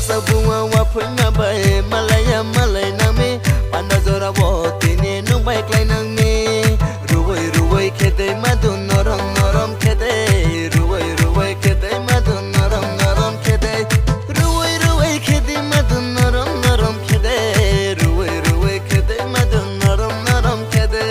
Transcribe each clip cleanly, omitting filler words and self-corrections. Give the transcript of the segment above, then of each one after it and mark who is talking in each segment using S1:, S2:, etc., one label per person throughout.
S1: sabunga wa phunga bai malaya malai nami panda zora bo tini nung bai klai nang mi ruwai khede madu norom norom khede ruwai khede madu norom norom khede ruwai khede madu norom norom khede ruwai khede madu norom norom khede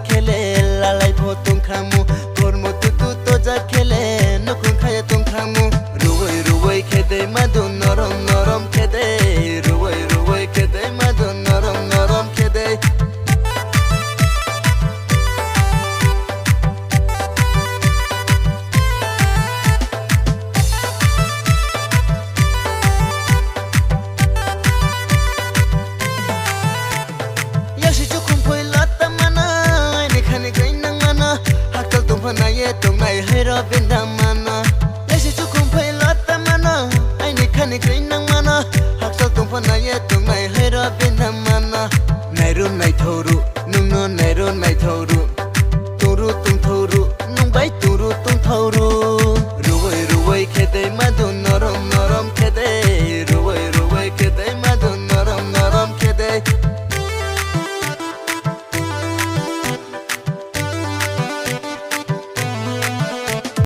S1: khele lalai pho tung khamu kormo tu to ja khele nokun khaya tung khamu ruwai khede madu norom norom khede ruwai khede madu norom norom khede yashi chukum phoi lata mana Naye tong nai hera benda mana Yasi chukum phai lata mana Ai ni khani green nang mana Haksal tong pha naye tong nai hera benda mana Nai ru nai thoru nung no nai ru nai thoru